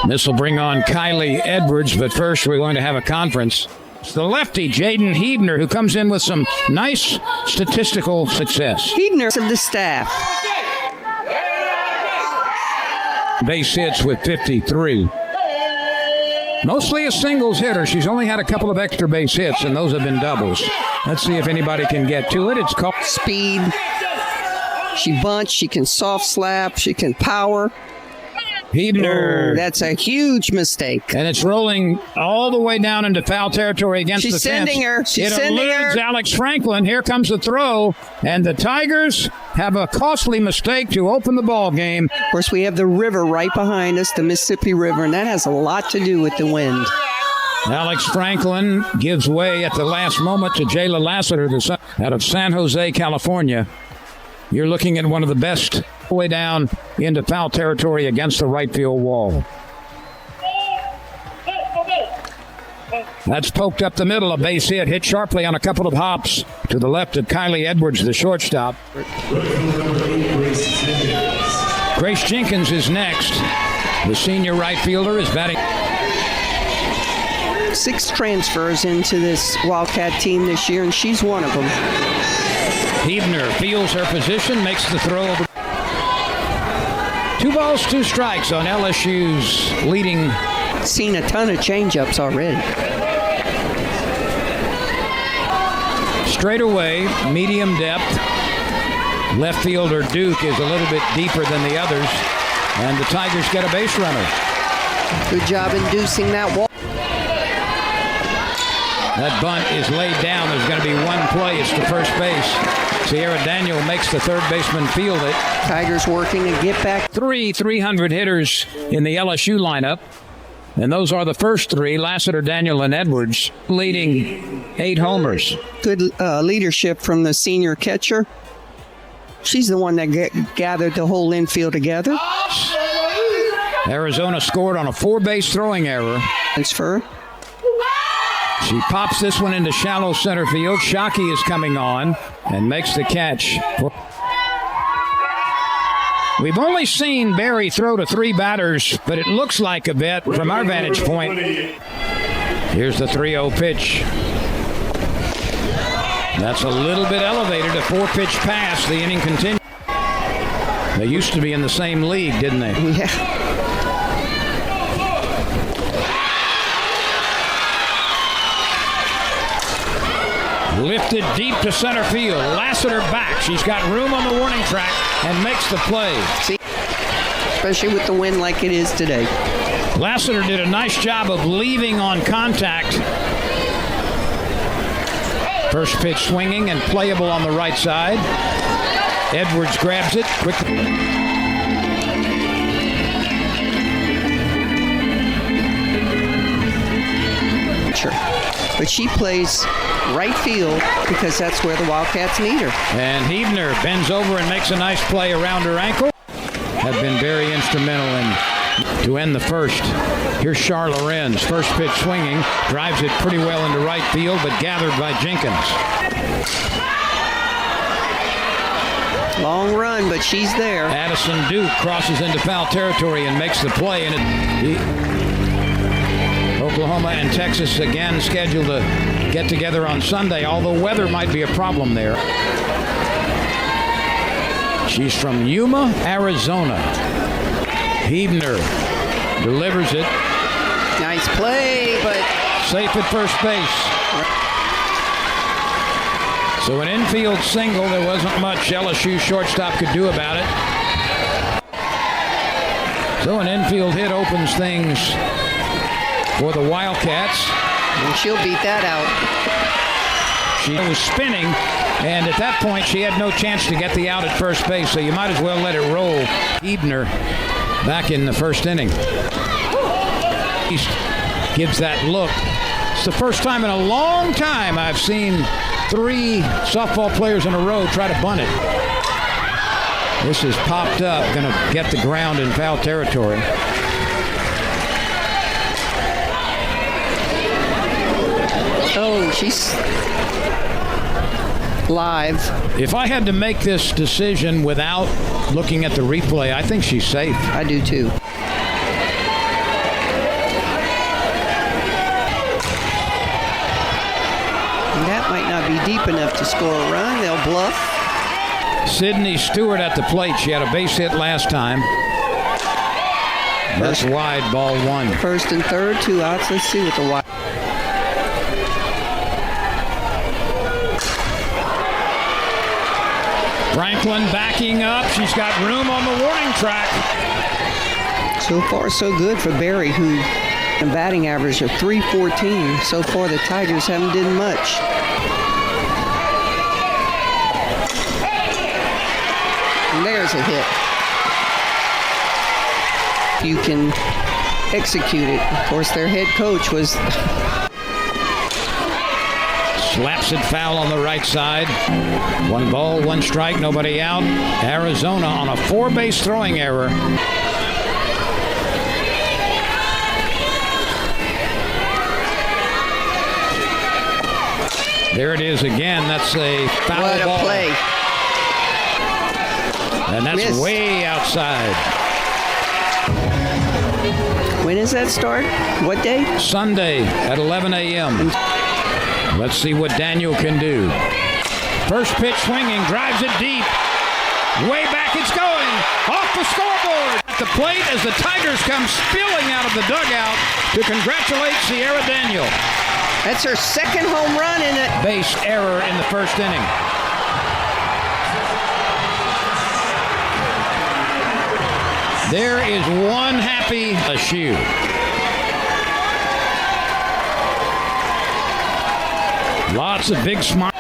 This will bring on Kylie Edwards, but first we're going to have a conference. It's the lefty, Jaden Hebner, who comes in with some nice statistical success. Hebner of the staff. Base hits with 53. Mostly a singles hitter. She's only had a couple of extra base hits, and those have been doubles. Let's see if anybody can get to it. It's called speed. She bunts. She can soft slap. She can power. Hebner. That's a huge mistake. And it's rolling all the way down into foul territory against the fence. She's sending her. She's sending her. It eludes Alex Franklin. Here comes the throw. And the Tigers have a costly mistake to open the ball game. Of course, we have the river right behind us, the Mississippi River, and that has a lot to do with the wind. Alex Franklin gives way at the last moment to Jayla Lassiter out of San Jose, California. You're looking at one of the best way down into foul territory against the right field wall. That's poked up the middle, a base hit sharply on a couple of hops to the left of Kylie Edwards, the shortstop. Grace Jenkins is next. The senior right fielder is batting. 6 transfers into this Wildcat team this year, and she's one of them. Hebner feels her position, makes the throw. 2 balls, 2 strikes on LSU's leading. Seen a ton of changeups already. Straight away, medium depth. Left fielder Duke is a little bit deeper than the others, and the Tigers get a base runner. Good job inducing that wall. That bunt is laid down. There's going to be one play. It's to first base. Sierra Daniel makes the third baseman field it. Tigers working to get back. 300 hitters in the LSU lineup. And those are the first 3, Lassiter, Daniel, and Edwards, leading 8 homers. Good leadership from the senior catcher. She's the one that gathered the whole infield together. Arizona scored on a 4-base throwing error. Transfer. She pops this one into shallow center field. Shockey is coming on and makes the catch. We've only seen Barry throw to 3 batters, but it looks like a bit from our vantage point. Here's the 3-0 pitch. That's a little bit elevated, a 4-pitch pass. The inning continues. They used to be in the same league, didn't they? Yeah. Lifted deep to center field. Lassiter back. She's got room on the warning track and makes the play. See, especially with the wind like it is today. Lassiter did a nice job of leaving on contact. First pitch swinging and playable on the right side. Edwards grabs it quickly. Sure. But she plays right field because that's where the Wildcats need her. And Hebner bends over and makes a nice play around her ankle. Have been very instrumental to end the first. Here's Char Lorenz. First pitch swinging. Drives it pretty well into right field, but gathered by Jenkins. Long run, but she's there. Addison Duke crosses into foul territory and makes the play. And Oklahoma and Texas again scheduled to get together on Sunday, although weather might be a problem there. She's from Yuma, Arizona. Hebner delivers it. Nice play, but safe at first base. So an infield single, there wasn't much LSU shortstop could do about it. So an infield hit opens things for the Wildcats. And she'll beat that out. She was spinning, and at that point she had no chance to get the out at first base, so you might as well let it roll. Hebner back in the first inning. East gives that look. It's the first time in a long time I've seen 3 softball players in a row try to bunt it. This is popped up, going to get the ground in foul territory. Oh, she's live. If I had to make this decision without looking at the replay, I think she's safe. I do too. might not be deep enough to score a run. They'll bluff. Sydney Stewart at the plate. She had a base hit last time. That's wide, ball one. First and third, 2 outs. Let's see what the wide. Franklin backing up. She's got room on the warning track. So far, so good for Barry, who a batting average of .314. So far, the Tigers haven't done much. And there's a hit. You can execute it. Of course, their head coach was... Slaps it foul on the right side. 1 ball, 1 strike, nobody out. Arizona on a 4-base throwing error. There it is again. That's a foul what ball. What a play. And that's Missed. way outside. When does that start? What day? Sunday at 11 a.m. Let's see what Daniel can do. First pitch swinging, drives it deep. Way back it's going. Off the scoreboard. At the plate as the Tigers come spilling out of the dugout to congratulate Sierra Daniel. That's her second home run in it. Base error in the first inning. There is one happy LSU. Lots of big smiles.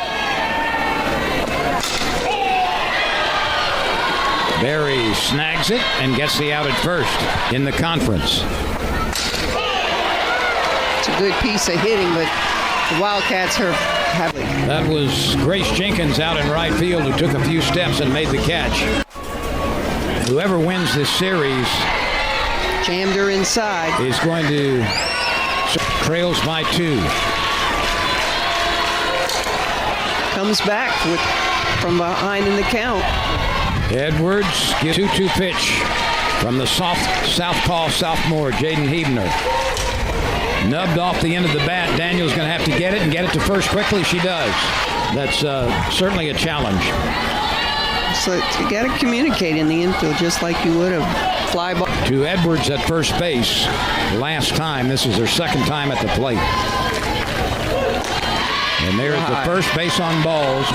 Barry snags it and gets the out at first in the conference. It's a good piece of hitting, but the Wildcats have it. That was Grace Jenkins out in right field who took a few steps and made the catch. Whoever wins this series jammed her inside. Is going to trails by 2. Comes back from behind in the count. Edwards gives 2-2 pitch from the southpaw sophomore Jaden Hebner. Nubbed off the end of the bat. Daniel's going to have to get it and get it to first quickly. She does. That's certainly a challenge. So you got to communicate in the infield just like you would a fly ball. To Edwards at first base last time. This is her second time at the plate. And there's the first base on balls.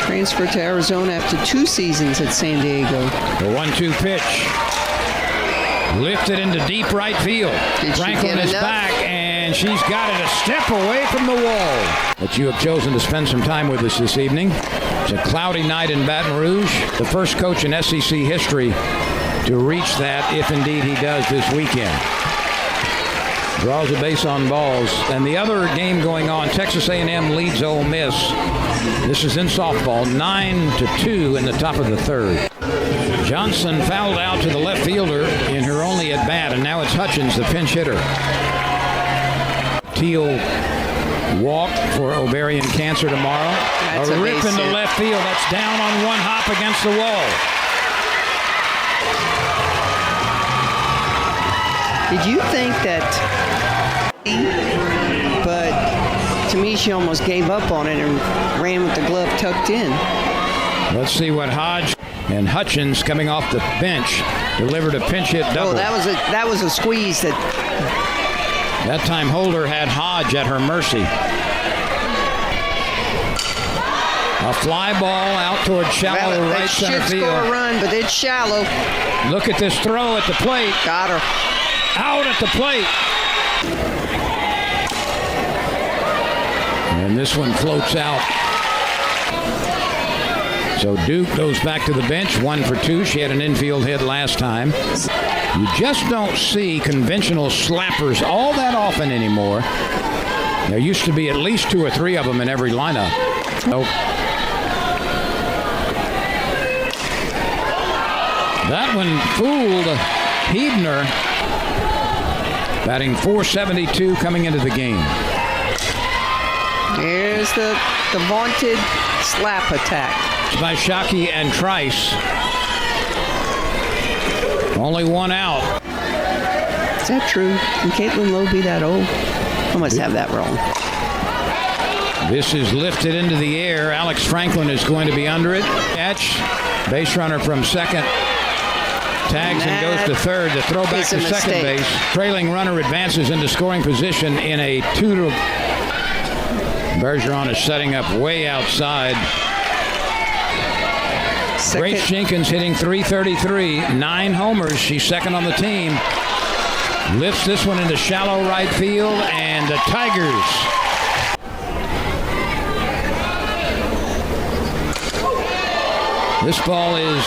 Transferred to Arizona after 2 seasons at San Diego. The 1-2 pitch. Lifted into deep right field. Franklin is back, and she's got it a step away from the wall. But you have chosen to spend some time with us this evening. It's a cloudy night in Baton Rouge. The first coach in SEC history to reach that, if indeed he does this weekend. Draws a base on balls. And the other game going on, Texas A&M leads Ole Miss. This is in softball, 9-2 in the top of the 3rd. Johnson fouled out to the left fielder in her only at bat, and now it's Hutchins, the pinch hitter. Teal walk for ovarian cancer tomorrow. That's a rip into hit. left field. That's down on 1 hop against the wall. Did you think that? But to me, she almost gave up on it and ran with the glove tucked in. Let's see what Hodge and Hutchins coming off the bench delivered a pinch hit double. Oh, that was a squeeze that. That time Holder had Hodge at her mercy. A fly ball out toward shallow Well, right center should field. score a run, but it's shallow. Look at this throw at the plate. Got her. Out at the plate. And this one floats out. So Duke goes back to the bench, 1 for 2. She had an infield hit last time. You just don't see conventional slappers all that often anymore. There used to be at least 2 or 3 of them in every lineup. Nope. That one fooled Hebner, batting .472 coming into the game. Here's the vaunted slap attack. By Shockey and Trice. Only one out. Is that true? Can Caitlin Lowe be that old? I must have that wrong. This is lifted into the air. Alex Franklin is going to be under it. Catch. Base runner from second. Tags and goes to third. The throw back to second base. Trailing runner advances into scoring position in a 2-to. Bergeron is setting up way outside. Grace Jenkins hitting .333. 9 homers. She's second on the team. Lifts this one into shallow right field, and the Tigers. This ball is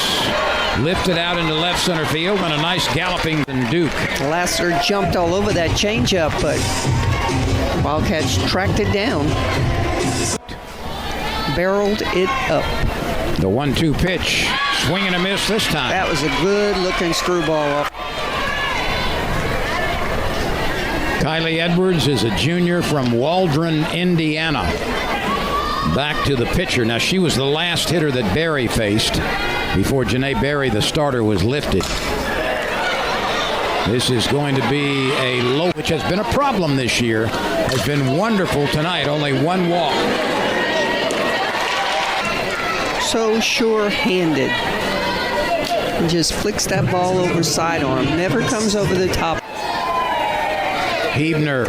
lifted out into left center field, and a nice galloping Duke. Lasser jumped all over that changeup, but Wildcats tracked it down. Barreled it up. The 1-2 pitch. Swing and a miss this time. That was a good-looking screwball up. Kylie Edwards is a junior from Waldron, Indiana. Back to the pitcher. Now, she was the last hitter that Berry faced before Janae Berry, the starter, was lifted. This is going to be a low, which has been a problem this year. Has been wonderful tonight. Only 1 walk. So sure-handed. Just flicks that ball over sidearm. Never comes over the top. Hebner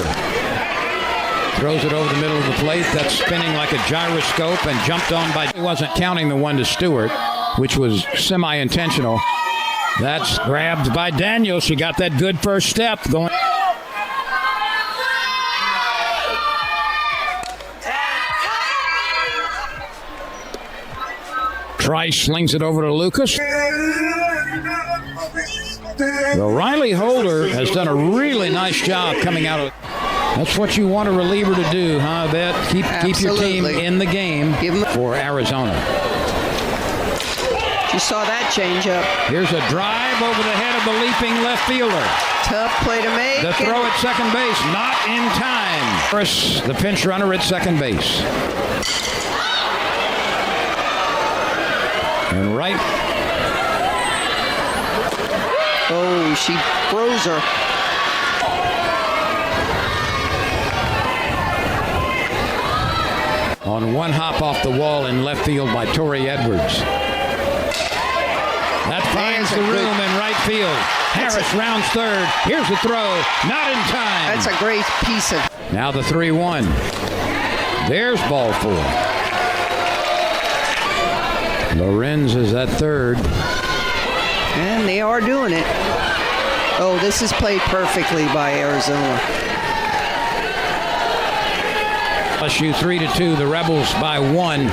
throws it over the middle of the plate. That's spinning like a gyroscope and jumped on by. He wasn't counting the one to Stewart, which was semi-intentional. That's grabbed by Daniel. She got that good first step going. Trice slings it over to Lucas. The Riley Holder has done a really nice job coming out of. That's what you want a reliever to do, huh, Bet? Keep your team in the game for Arizona. You saw that changeup. Here's a drive over the head of the leaping left fielder. Tough play to make. The throw at second base, not in time. Chris, the pinch runner at second base. And right. Oh, she froze her. On one hop off the wall in left field by Tori Edwards. That finds the room in right field. Harris rounds third. Here's the throw. Not in time. That's a great piece of. Now the 3-1. There's ball 4. Lorenz is at third. And they are doing it. Oh, this is played perfectly by Arizona. LSU 3-2. The Rebels by 1.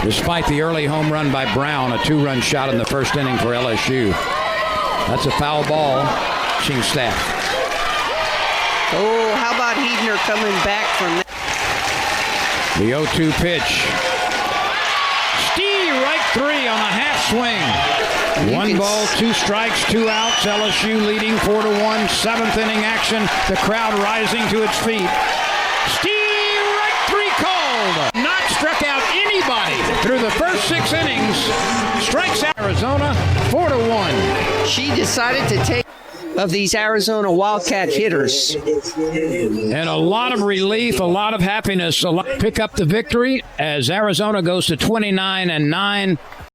Despite the early home run by Brown, a 2-run shot in the first inning for LSU. That's a foul ball. Pitching staff. Oh, how about Hebner coming back from that? The 0-2 pitch. Right 3 on a half swing. 1 ball, 2 strikes, 2 outs. LSU leading 4-1. 7th inning action. The crowd rising to its feet. Right 3 called. Not struck out anybody through the first 6 innings. Strikes out Arizona 4-1. She decided to take of these Arizona Wildcat hitters. And a lot of relief, a lot of happiness, pick up the victory as Arizona goes to 29-9.